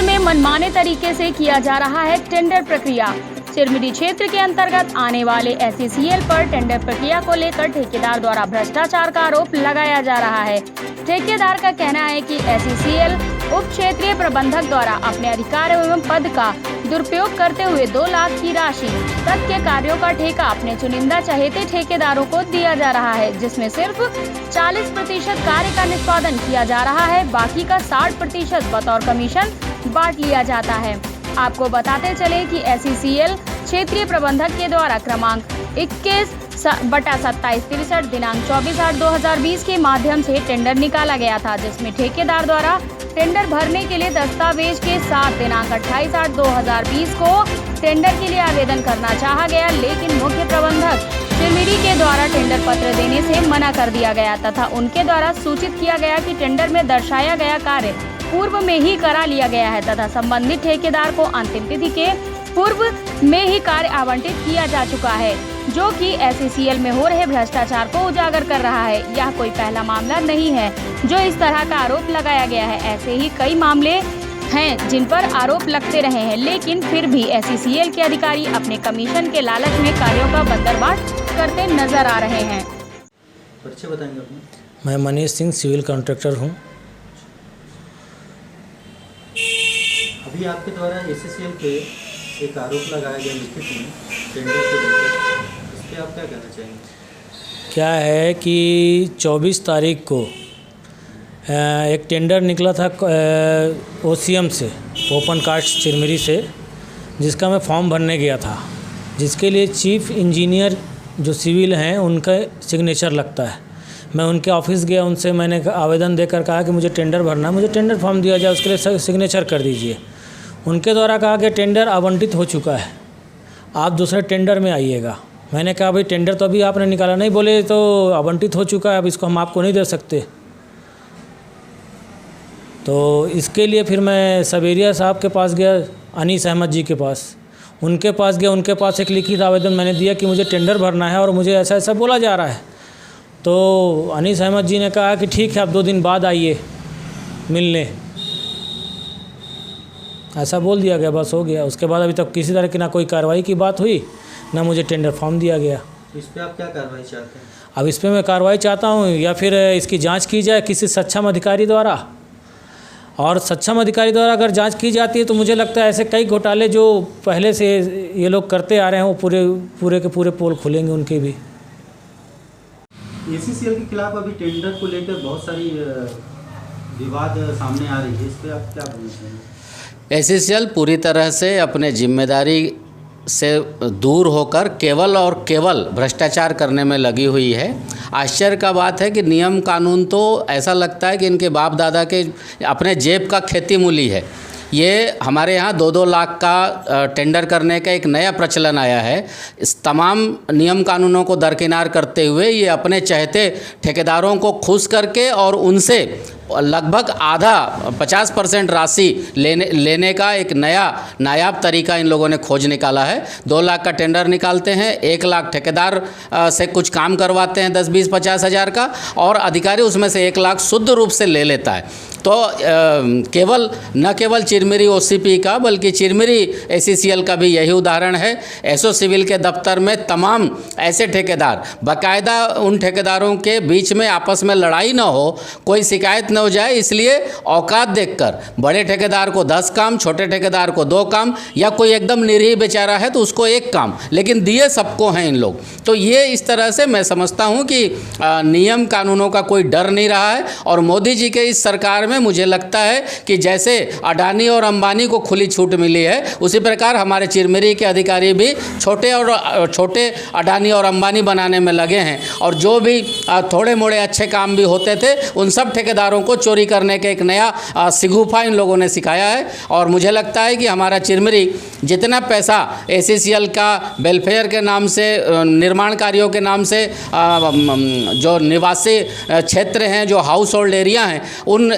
में मनमाने तरीके से किया जा रहा है टेंडर प्रक्रिया। चिरमिरी क्षेत्र के अंतर्गत आने वाले SECL पर टेंडर प्रक्रिया को लेकर ठेकेदार द्वारा भ्रष्टाचार का आरोप लगाया जा रहा है। ठेकेदार का कहना है कि SECL उप क्षेत्रीय प्रबंधक द्वारा अपने अधिकार एवं पद का दुरुपयोग करते हुए 2 लाख की राशि तक के कार्यों का ठेका अपने चुनिंदा चहेते ठेकेदारों को दिया जा रहा है, जिसमें सिर्फ 40% कार्य का निष्पादन किया जा रहा है, बाकी का 60% बतौर कमीशन बांट लिया जाता है। आपको बताते चले कि SECL क्षेत्रीय प्रबंधक के द्वारा क्रमांक 21/2763 दिनांक 24/8/2020 के माध्यम से टेंडर निकाला गया था, जिसमें ठेकेदार द्वारा टेंडर भरने के लिए दस्तावेज के साथ दिनांक 28/8/2020 को टेंडर के लिए आवेदन करना चाहा गया, लेकिन मुख्य प्रबंधक चिरमिरी के द्वारा टेंडर पत्र देने से मना कर दिया गया तथा उनके द्वारा सूचित किया गया कि टेंडर में दर्शाया गया कार्य पूर्व में ही करा लिया गया है तथा संबंधित ठेकेदार को अंतिम तिथि के पूर्व में ही कार्य आवंटित किया जा चुका है, जो कि SECL में हो रहे भ्रष्टाचार को उजागर कर रहा है। यह कोई पहला मामला नहीं है जो इस तरह का आरोप लगाया गया है। ऐसे ही कई मामले हैं जिन पर आरोप लगते रहे हैं, लेकिन फिर भी SECL के अधिकारी अपने कमीशन के लालच में कार्यों का बंदरबाट करते नजर आ रहे हैं। परिचय बताएंगे अपना? मैं मनीष सिंह, सिविल कॉन्ट्रैक्टर हूँ। अभी आपके द्वारा SECL पे एक आरोप लगाया गया लिखित में टेंडर को लेकर, इस पर आप क्या कहना चाहेंगे? क्या है कि 24 तारीख को एक टेंडर निकला था OCM से, ओपन कास्ट चिरमिरी से, जिसका मैं फॉर्म भरने गया था, जिसके लिए चीफ इंजीनियर जो सिविल हैं उनका सिग्नेचर लगता है। मैं उनके ऑफिस गया, उनसे मैंने आवेदन देकर कहा कि मुझे टेंडर भरना है, मुझे टेंडर फॉर्म दिया जाए, उसके लिए सिग्नेचर कर दीजिए। उनके द्वारा कहा कि टेंडर आवंटित हो चुका है, आप दूसरे टेंडर में आइएगा। मैंने कहा भाई टेंडर तो अभी आपने निकाला नहीं, बोले तो आवंटित हो चुका है, अब इसको हम आपको नहीं दे सकते। तो इसके लिए फिर मैं सब एरिया साहब के पास गया, अनीस अहमद जी के पास, उनके पास गया। उनके पास एक लिखित आवेदन मैंने दिया कि मुझे टेंडर भरना है और मुझे ऐसा ऐसा बोला जा रहा है। तो अनीस अहमद जी ने कहा कि ठीक है, आप 2 दिन बाद आइए मिलने, ऐसा बोल दिया गया, बस हो गया। उसके बाद अभी तक किसी तरह की ना कोई कार्रवाई की बात हुई, ना मुझे टेंडर फॉर्म दिया गया। इस पर आप क्या कार्रवाई चाहते हैं? अब इस पर मैं कार्रवाई चाहता हूँ, या फिर इसकी जांच की जाए किसी सक्षम अधिकारी द्वारा, और सक्षम अधिकारी द्वारा अगर जांच की जाती है तो मुझे लगता है ऐसे कई घोटाले जो पहले से ये लोग करते आ रहे हैं वो पूरे के पूरे पोल खुलेंगे उनके भी। SECL के खिलाफ अभी टेंडर को लेकर बहुत सारी विवाद सामने आ रही है, इस पर आप क्या बोलना चाहेंगे? SECL पूरी तरह से अपने जिम्मेदारी से दूर होकर केवल और केवल भ्रष्टाचार करने में लगी हुई है। आश्चर्य का बात है कि नियम कानून तो ऐसा लगता है कि इनके बाप दादा के अपने जेब का खेती मूली है। ये हमारे यहाँ 2-2 लाख का टेंडर करने का एक नया प्रचलन आया है। इस तमाम नियम कानूनों को दरकिनार करते हुए ये अपने चहेते ठेकेदारों को खुश करके और उनसे लगभग आधा 50% राशि लेने का एक नया नायाब तरीका इन लोगों ने खोज निकाला है। 2 लाख का टेंडर निकालते हैं, 1 लाख ठेकेदार से कुछ काम करवाते हैं 10, 20, 50 हज़ार का, और अधिकारी उसमें से 1 लाख शुद्ध रूप से ले लेता है। तो न केवल चिरमिरी OCP का बल्कि चिरमिरी SECL का भी यही उदाहरण है। SO सिविल के दफ्तर में तमाम ऐसे ठेकेदार, बाकायदा उन ठेकेदारों के बीच में आपस में लड़ाई न हो, कोई शिकायत न हो जाए, इसलिए औकात देखकर बड़े ठेकेदार को 10 काम, छोटे ठेकेदार को 2 काम, या कोई एकदम निरीह बेचारा है तो उसको 1 काम, लेकिन दिए सबको हैं इन लोग। तो ये इस तरह से मैं समझता हूँ कि नियम कानूनों का कोई डर नहीं रहा है। और मोदी जी के इस सरकार में मुझे लगता है कि जैसे अडानी और अंबानी को खुली छूट मिली है, उसी प्रकार हमारे चिरमिरी के अधिकारी भी छोटे अडानी और अंबानी बनाने में लगे हैं। और जो भी थोड़े मोड़े अच्छे काम भी होते थे, उन सब ठेकेदारों को चोरी करने के एक नया सिगुफा इन लोगों ने सिखाया है। और मुझे लगता है कि हमारा चिरमिरी जितना पैसा ACCL का वेलफेयर के नाम से, निर्माण कार्यों के नाम से, जो निवासी क्षेत्र हैं, जो हाउस होल्ड एरिया हैं, उन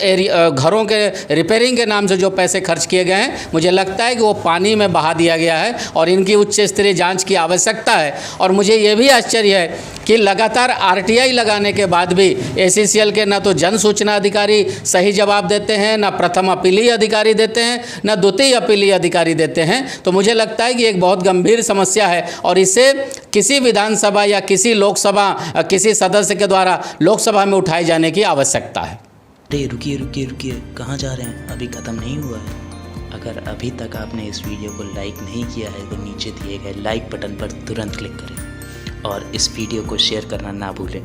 घरों के रिपेयरिंग के नाम से जो पैसे खर्च किए गए हैं, मुझे लगता है कि वो पानी में बहा दिया गया है और इनकी उच्च स्तरीय जांच की आवश्यकता है। और मुझे ये भी आश्चर्य है कि लगातार RTI लगाने के बाद भी ACCL के न तो जन सूचना अधिकारी सही जवाब देते हैं, न प्रथम अपीलीय अधिकारी देते हैं, न द्वितीय अपीलीय अधिकारी देते हैं। तो मुझे लगता है कि एक बहुत गंभीर समस्या है और इसे किसी विधानसभा या किसी लोकसभा, किसी सदस्य के द्वारा लोकसभा में उठाए जाने की आवश्यकता है। अरे रुकिए रुकिए रुकिए, कहाँ जा रहे हैं? अभी ख़त्म नहीं हुआ है। अगर अभी तक आपने इस वीडियो को लाइक नहीं किया है तो नीचे दिए गए लाइक बटन पर तुरंत क्लिक करें और इस वीडियो को शेयर करना ना भूलें।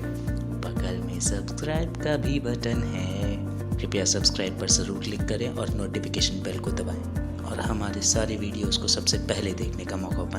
बगल में सब्सक्राइब का भी बटन है, कृपया सब्सक्राइब पर ज़रूर क्लिक करें और नोटिफिकेशन बेल को दबाएं और हमारे सारे वीडियोस को सबसे पहले देखने का मौका पाएं।